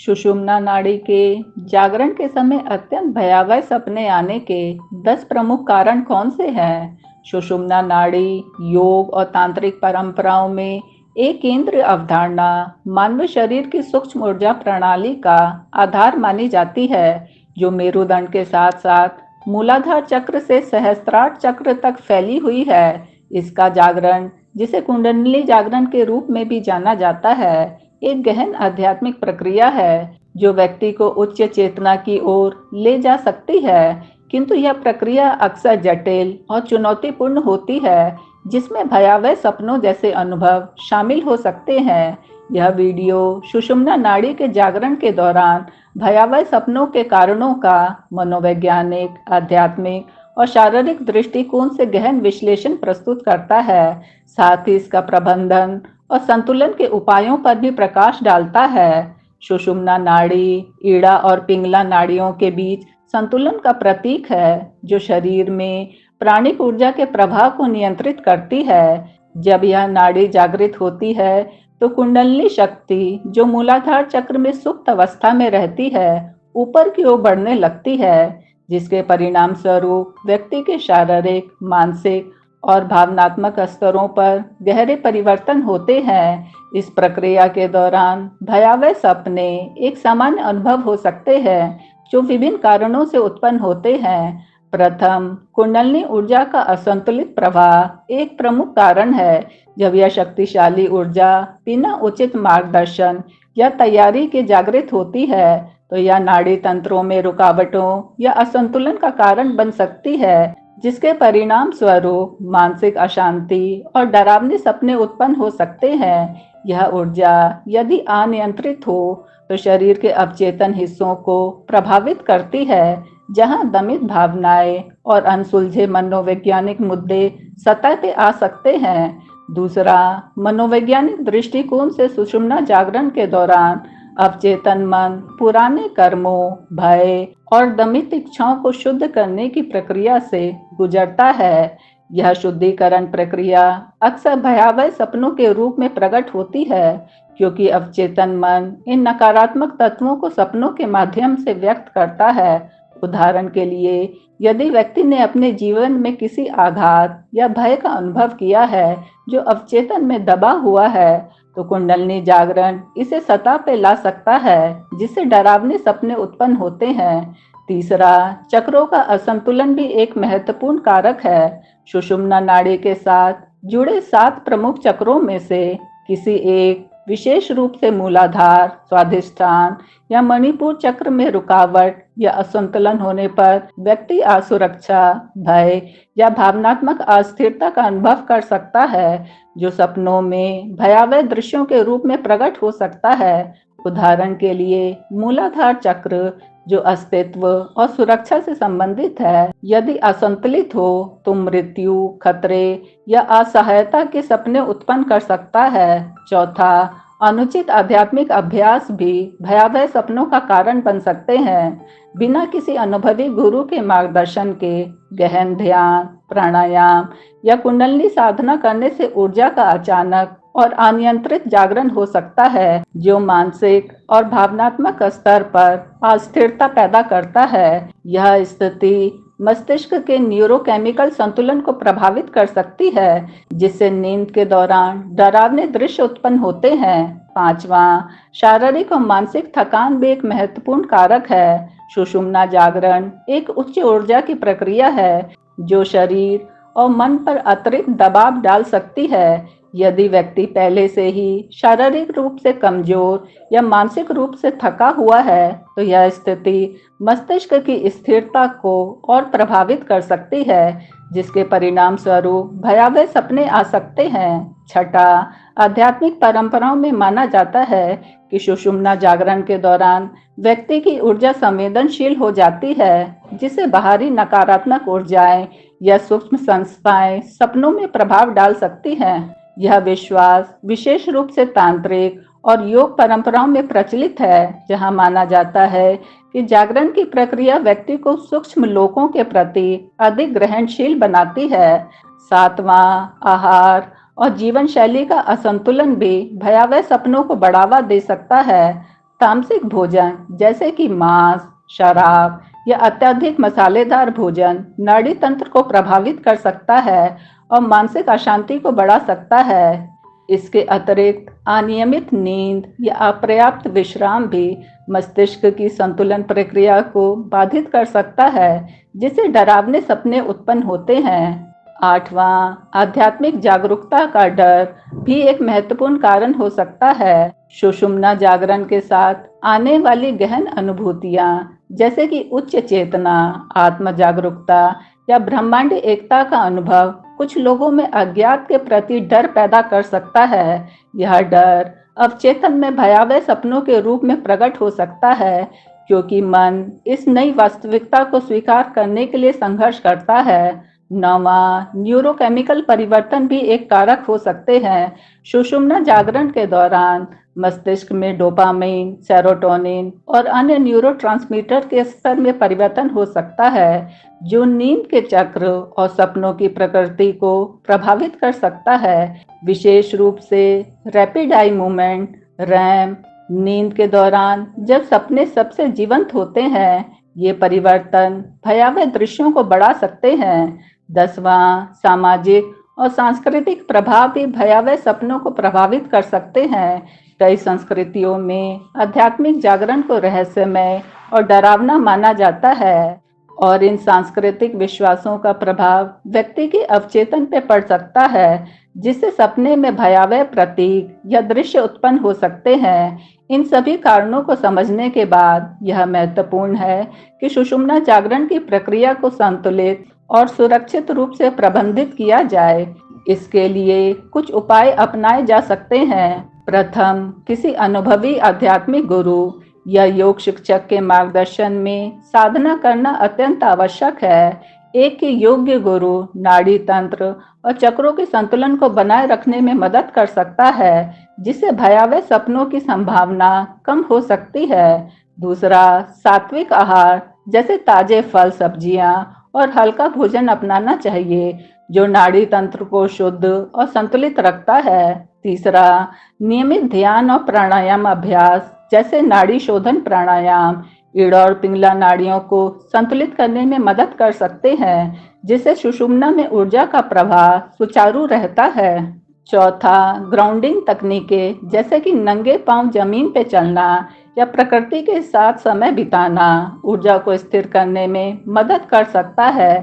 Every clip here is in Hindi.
सुषुम्ना नाड़ी के जागरण के समय अत्यंत भयावह सपने आने के 10 प्रमुख कारण कौन से हैं? सुषुम्ना नाड़ी योग और तांत्रिक परंपराओं में एक केंद्र अवधारणा मानव शरीर की सूक्ष्म ऊर्जा प्रणाली का आधार मानी जाती है, जो मेरुदंड के साथ साथ मूलाधार चक्र से सहस्त्रार चक्र तक फैली हुई है। इसका जागरण, जिसे कुंडलिनी जागरण के रूप में भी जाना जाता है, एक गहन आध्यात्मिक प्रक्रिया है जो व्यक्ति को उच्च चेतना की ओर ले जा सकती है। किंतु यह प्रक्रिया अक्सर जटिल और चुनौतीपूर्ण होती है, जिसमें भयावह सपनों जैसे अनुभव शामिल हो सकते हैं। यह वीडियो सुषुम्ना नाड़ी के जागरण के दौरान भयावह सपनों के कारणों का मनोवैज्ञानिक, आध्यात्मिक और शारीरिक दृष्टिकोण से गहन विश्लेषण प्रस्तुत करता है। साथ ही इसका प्रबंधन और संतुलन के उपायों पर भी प्रकाश डालता है। सुषुम्ना नाड़ी ईड़ा और पिंगला नाड़ियों के बीच संतुलन का प्रतीक है, जो शरीर में प्राणिक ऊर्जा के प्रवाह को नियंत्रित करती है। जब यह नाड़ी जागृत होती है, तो कुंडलिनी शक्ति, जो मूलाधार चक्र में सुप्त अवस्था में रहती है, ऊपर की ओर बढ़ने लगती है, जिसके परिणाम स्वरूप व्यक्ति के शारीरिक, मानसिक और भावनात्मक स्तरों पर गहरे परिवर्तन होते हैं। इस प्रक्रिया के दौरान भयावह सपने एक सामान्य अनुभव हो सकते हैं, जो विभिन्न कारणों से उत्पन्न होते हैं। प्रथम, कुंडलिनी ऊर्जा का असंतुलित प्रवाह एक प्रमुख कारण है। जब यह शक्तिशाली ऊर्जा बिना उचित मार्गदर्शन या तैयारी के जागृत होती है, तो यह नाड़ी तंत्रों में रुकावटों या असंतुलन का कारण बन सकती है, जिसके परिणाम स्वरूप मानसिक अशांति और डरावने सपने उत्पन्न हो सकते हैं। यह ऊर्जा यदि अनियंत्रित हो, तो शरीर के अवचेतन हिस्सों को प्रभावित करती है, जहां दमित भावनाएं और अनसुलझे मनोवैज्ञानिक मुद्दे सतह पे आ सकते हैं। दूसरा, मनोवैज्ञानिक दृष्टिकोण से सुषुम्ना जागरण के दौरान अवचेतन मन पुराने कर्मों, भय और दमित इच्छाओं को शुद्ध करने की प्रक्रिया से गुजरता है। यह शुद्धिकरण प्रक्रिया अक्सर भयावह सपनों के रूप में प्रकट होती है, क्योंकि अवचेतन मन इन नकारात्मक तत्वों को सपनों के माध्यम से व्यक्त करता है। उदाहरण के लिए, यदि व्यक्ति ने अपने जीवन में किसी आघात या भय का अनुभव किया है जो अवचेतन में दबा हुआ है, तो कुंडलिनी जागरण इसे सतह पे ला सकता है, जिससे डरावने सपने उत्पन्न होते हैं। तीसरा, चक्रों का असंतुलन भी एक महत्वपूर्ण कारक है। सुषुम्ना नाड़ी के साथ जुड़े 7 प्रमुख चक्रों में से किसी एक, विशेष रूप से मूलाधार, स्वाधिष्ठान या मणिपुर चक्र में रुकावट या असंतुलन होने पर व्यक्ति असुरक्षा, भय या भावनात्मक अस्थिरता का अनुभव कर सकता है, जो सपनों में भयावह दृश्यों के रूप में प्रकट हो सकता है। उदाहरण के लिए, मूलाधार चक्र, जो अस्तित्व और सुरक्षा से संबंधित है, यदि असंतुलित हो तो मृत्यु, खतरे या असहायता के सपने उत्पन्न कर सकता है। चौथा, अनुचित आध्यात्मिक अभ्यास भी भयावह सपनों का कारण बन सकते हैं। बिना किसी अनुभवी गुरु के मार्गदर्शन के गहन ध्यान, प्राणायाम या कुंडलिनी साधना करने से ऊर्जा का अचानक और अनियंत्रित जागरण हो सकता है, जो मानसिक और भावनात्मक स्तर पर अस्थिरता पैदा करता है। यह स्थिति मस्तिष्क के न्यूरोकेमिकल संतुलन को प्रभावित कर सकती है, जिससे नींद के दौरान डरावने दृश्य उत्पन्न होते हैं। पांचवा, शारीरिक और मानसिक थकान भी एक महत्वपूर्ण कारक है। सुषुम्ना जागरण एक उच्च ऊर्जा की प्रक्रिया है, जो शरीर और मन पर अतिरिक्त दबाव डाल सकती है। यदि व्यक्ति पहले से ही शारीरिक रूप से कमजोर या मानसिक रूप से थका हुआ है, तो यह स्थिति मस्तिष्क की स्थिरता को और प्रभावित कर सकती है, जिसके परिणाम स्वरूप भयावह सपने आ सकते हैं। छठा, आध्यात्मिक परंपराओं में माना जाता है कि सुषुम्ना जागरण के दौरान व्यक्ति की ऊर्जा संवेदनशील हो जाती है, जिससे बाहरी नकारात्मक ऊर्जाएं या सूक्ष्म संस्थाएं सपनों में प्रभाव डाल सकती हैं। यह विश्वास विशेष रूप से तांत्रिक और योग परंपराओं में प्रचलित है, जहां माना जाता है कि जागरण की प्रक्रिया व्यक्ति को सूक्ष्म लोकों के प्रति अधिक ग्रहणशील बनाती है। सातवां, आहार और जीवन शैली का असंतुलन भी भयावह सपनों को बढ़ावा दे सकता है। तामसिक भोजन जैसे कि मांस, शराब या अत्यधिक मसालेदार भोजन नाड़ी तंत्र को प्रभावित कर सकता है और मानसिक अशांति को बढ़ा सकता है। इसके अतिरिक्त अनियमित नींद या अपर्याप्त विश्राम भी मस्तिष्क की संतुलन प्रक्रिया को बाधित कर सकता है, जिससे डरावने सपने उत्पन्न होते हैं। आठवां, आध्यात्मिक जागरूकता का डर भी एक महत्वपूर्ण कारण हो सकता है। सुषुम्ना जागरण के साथ आने वाली गहन अनुभूतियां जैसे कि उच्च चेतना, आत्म जागरूकता या ब्रह्मांड एकता का अनुभव कुछ लोगों में अज्ञात के प्रति डर पैदा कर सकता है। यह डर अवचेतन में भयावह सपनों के रूप में प्रकट हो सकता है, क्योंकि मन इस नई वास्तविकता को स्वीकार करने के लिए संघर्ष करता है। नौवां, न्यूरोकेमिकल परिवर्तन भी एक कारक हो सकते हैं। सुषुम्ना जागरण के दौरान मस्तिष्क में डोपामाइन, सेरोटोनिन और अन्य न्यूरोट्रांसमीटर के स्तर में परिवर्तन हो सकता है, जो नींद के चक्र और सपनों की प्रकृति को प्रभावित कर सकता है। विशेष रूप से रैपिड आई मूवमेंट, रैम, नींद के दौरान जब सपने सबसे जीवंत होते हैं, ये परिवर्तन भयावह दृश्यों को बढ़ा सकते हैं। 10वां, सामाजिक और सांस्कृतिक प्रभाव भी भयावह सपनों को प्रभावित कर सकते हैं। कई संस्कृतियों में आध्यात्मिक जागरण को रहस्यमय और डरावना माना जाता है, और इन सांस्कृतिक विश्वासों का प्रभाव व्यक्ति के अवचेतन पर पड़ सकता है, जिससे सपने में भयावह प्रतीक या दृश्य उत्पन्न हो सकते हैं। इन सभी कारणों को समझने के बाद यह महत्वपूर्ण है कि सुषुम्ना जागरण की प्रक्रिया को संतुलित और सुरक्षित रूप से प्रबंधित किया जाए। इसके लिए कुछ उपाय अपनाए जा सकते हैं। प्रथम, किसी अनुभवी आध्यात्मिक गुरु या योग शिक्षक के मार्गदर्शन में साधना करना अत्यंत आवश्यक है। एक योग्य गुरु नाड़ी तंत्र और चक्रों के संतुलन को बनाए रखने में मदद कर सकता है, जिससे भयावह सपनों की संभावना कम हो सकती है। दूसरा, सात्विक आहार जैसे ताजे फल, सब्जियां और हल्का भोजन अपनाना चाहिए, जो नाड़ी तंत्र को शुद्ध और संतुलित रखता है। तीसरा, नियमित ध्यान और प्राणायाम अभ्यास जैसे नाड़ी शोधन प्राणायाम रीढ़ और पिंगला नाड़ियों को संतुलित करने में मदद कर सकते हैं, जिससे सुषुम्ना में ऊर्जा का प्रवाह सुचारू रहता है। चौथा, ग्राउंडिंग तकनीकें जैसे कि नंगे पांव जमीन पे चलना या प्रकृति के साथ समय बिताना ऊर्जा को स्थिर करने में मदद कर सकता है।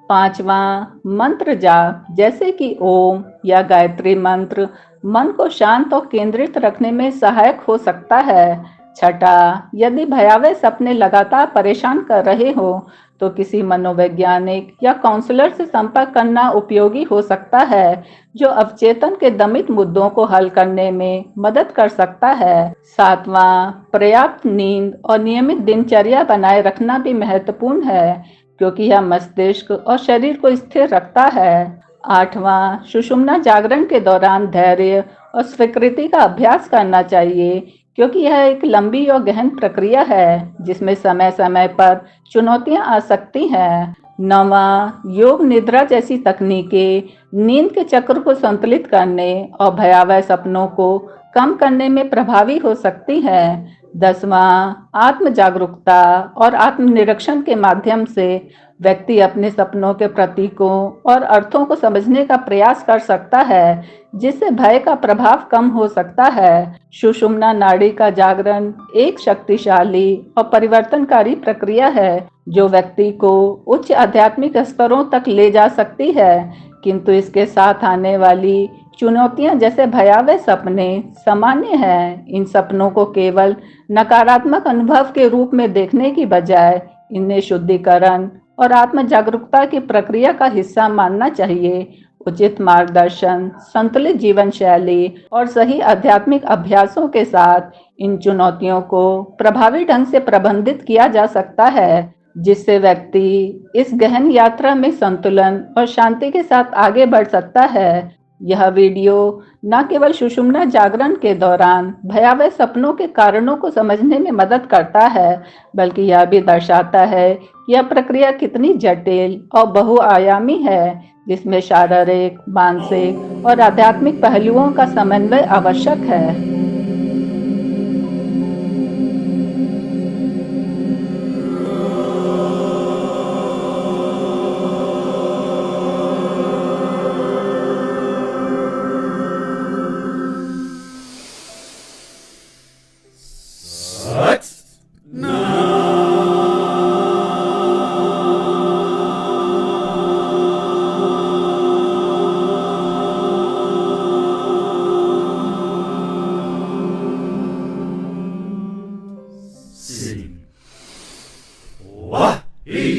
पांचवा, मंत्र जाप जैसे कि ओम या गायत्री मंत्र मन को शांत और केंद्रित रखने में सहायक हो सकता है। छठा, यदि भयावह सपने लगातार परेशान कर रहे हो तो किसी मनोवैज्ञानिक या काउंसलर से संपर्क करना उपयोगी हो सकता है, जो अवचेतन के दमित मुद्दों को हल करने में मदद कर सकता है। सातवां, पर्याप्त नींद और नियमित दिनचर्या बनाए रखना भी महत्वपूर्ण है, क्योंकि यह मस्तिष्क और शरीर को स्थिर रखता है। आठवां, सुषुम्ना जागरण के दौरान धैर्य और स्वीकृति का अभ्यास करना चाहिए, क्योंकि यह एक लंबी और गहन प्रक्रिया है, जिसमें समय समय पर चुनौतियां आ सकती हैं। नौवां, योग निद्रा जैसी तकनीकें नींद के चक्र को संतुलित करने और भयावह सपनों को कम करने में प्रभावी हो सकती हैं। 10वां, आत्म जागरूकता और आत्मनिरीक्षण के माध्यम से व्यक्ति अपने सपनों के प्रतीकों और अर्थों को समझने का प्रयास कर सकता है, जिससे भय का प्रभाव कम हो सकता है। सुषुम्ना नाड़ी का जागरण एक शक्तिशाली और परिवर्तनकारी प्रक्रिया है, जो व्यक्ति को उच्च आध्यात्मिक स्तरों तक ले जा सकती है, किंतु इसके साथ आने वाली चुनौतियां जैसे भयावह सपने सामान्य हैं। इन सपनों को केवल नकारात्मक अनुभव के रूप में देखने की बजाय इन्हें शुद्धिकरण और आत्म जागरूकता की प्रक्रिया का हिस्सा मानना चाहिए। उचित मार्गदर्शन, संतुलित जीवन शैली और सही आध्यात्मिक अभ्यासों के साथ इन चुनौतियों को प्रभावी ढंग से प्रबंधित किया जा सकता है, जिससे व्यक्ति इस गहन यात्रा में संतुलन और शांति के साथ आगे बढ़ सकता है। यह वीडियो न केवल सुषुम्ना जागरण के दौरान भयावह सपनों के कारणों को समझने में मदद करता है, बल्कि यह भी दर्शाता है कि यह प्रक्रिया कितनी जटिल और बहुआयामी है, जिसमें शारीरिक, मानसिक और आध्यात्मिक पहलुओं का समन्वय आवश्यक है। एक